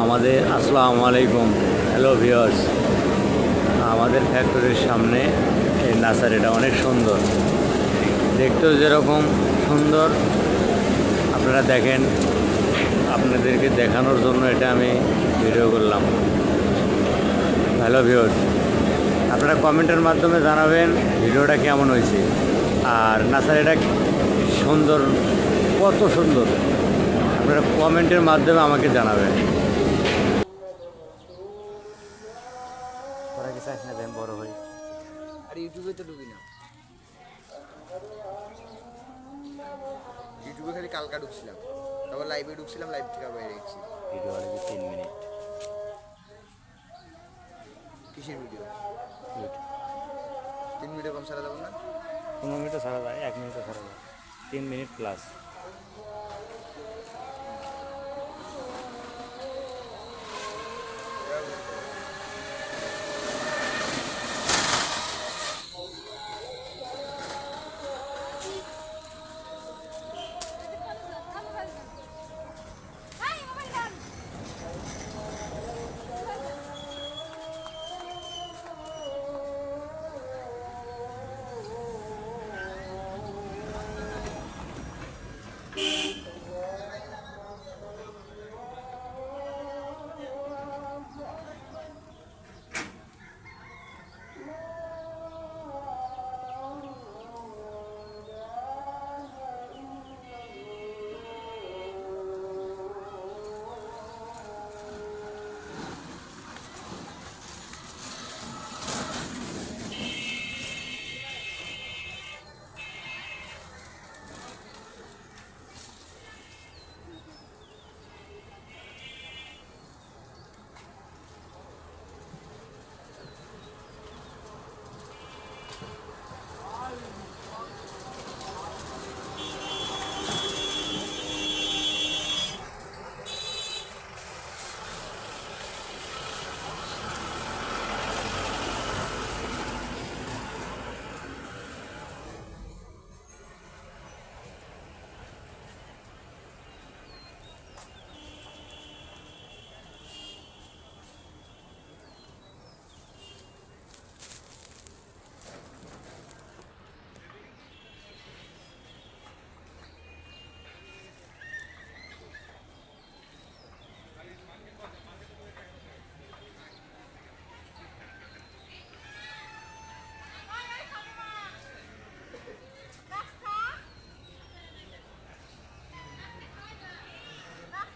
আমাদের আসসালামু আলাইকুম, হ্যালো ভিউয়ার্স। আমাদের ফ্যাক্টরির সামনে এই নার্সারিটা অনেক সুন্দর, দেখতেও যেরকম সুন্দর আপনারা দেখেন। আপনাদেরকে দেখানোর জন্য এটা আমি ভিডিও করলাম। হ্যালো ভিউয়ার্স, আপনারা কমেন্টের মাধ্যমে জানাবেন ভিডিওটা কেমন হয়েছে, আর নার্সারিটা সুন্দর, কত সুন্দর, আপনারা কমেন্টের মাধ্যমে আমাকে জানাবেন। তোরা কি চাস না যে আমি বড় হই? আর ইউটিউবে তো ঢুকি না, ইউটিউবে খালি কালকা ঢুকছিলাম, তারপর লাইভে ঢুকছিলাম, লাইভ থেকে বাইরে গেছি। Video already 3 minute. কিসের ভিডিও? 3 মিনিটে কম ছাড়া যাবো না? 15 মিনিটও ছাড়া যায়, 1 মিনিটও ছাড়া যায়, 3 মিনিট প্লাস।